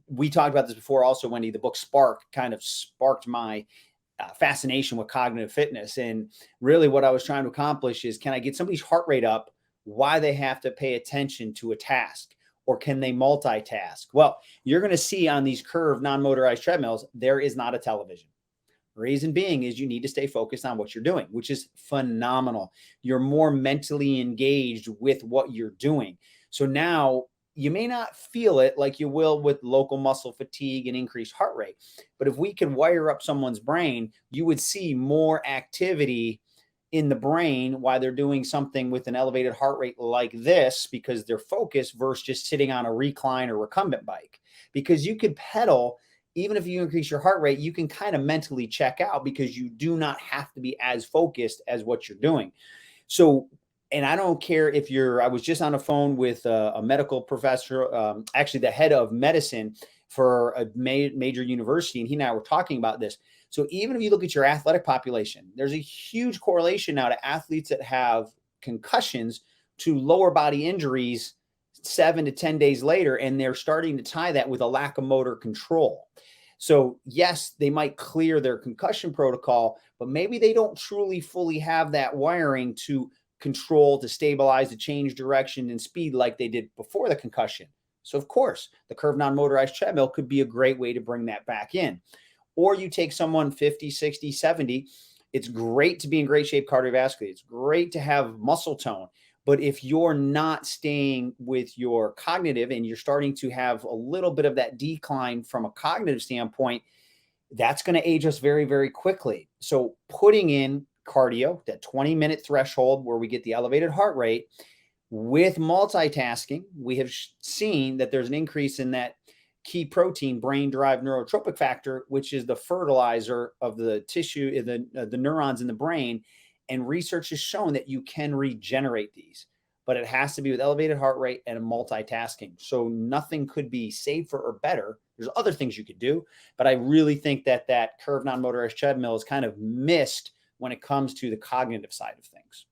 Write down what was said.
We talked about this before also, Wendy. The book Spark kind of sparked my fascination with cognitive fitness. And really, what I was trying to accomplish is, can I get somebody's heart rate up while they have to pay attention to a task? Or can they multitask? Well, you're going to see on these curved non-motorized treadmills, there is not a television. Reason being is you need to stay focused on what you're doing, which is phenomenal. You're more mentally engaged with what you're doing. So now you may not feel it like you will with local muscle fatigue and increased heart rate. But if we could wire up someone's brain, you would see more activity in the brain while they're doing something with an elevated heart rate like this, because they're focused versus just sitting on a recline or recumbent bike. Because you could pedal, even if you increase your heart rate, you can kind of mentally check out because you do not have to be as focused as what you're doing. So, and I don't care if I was just on a phone with a medical professor, actually the head of medicine for a major university, and he and I were talking about this. So even if you look at your athletic population, there's a huge correlation now to athletes that have concussions to lower body injuries 7 to 10 days later, and they're starting to tie that with a lack of motor control. So yes, they might clear their concussion protocol, but maybe they don't truly fully have that wiring to control, to stabilize, to change direction and speed like they did before the concussion. So of course, the curved non-motorized treadmill could be a great way to bring that back in. Or you take someone 50, 60, 70. It's great to be in great shape cardiovascularly. It's great to have muscle tone. But if you're not staying with your cognitive and you're starting to have a little bit of that decline from a cognitive standpoint, that's going to age us very, very quickly. So putting in cardio, that 20-minute threshold where we get the elevated heart rate with multitasking, we have seen that there's an increase in that key protein, brain-derived neurotrophic factor, which is the fertilizer of the tissue, the neurons in the brain. And research has shown that you can regenerate these, but it has to be with elevated heart rate and multitasking. So nothing could be safer or better. There's other things you could do, but I really think that curved non-motorized treadmill is kind of missed when it comes to the cognitive side of things.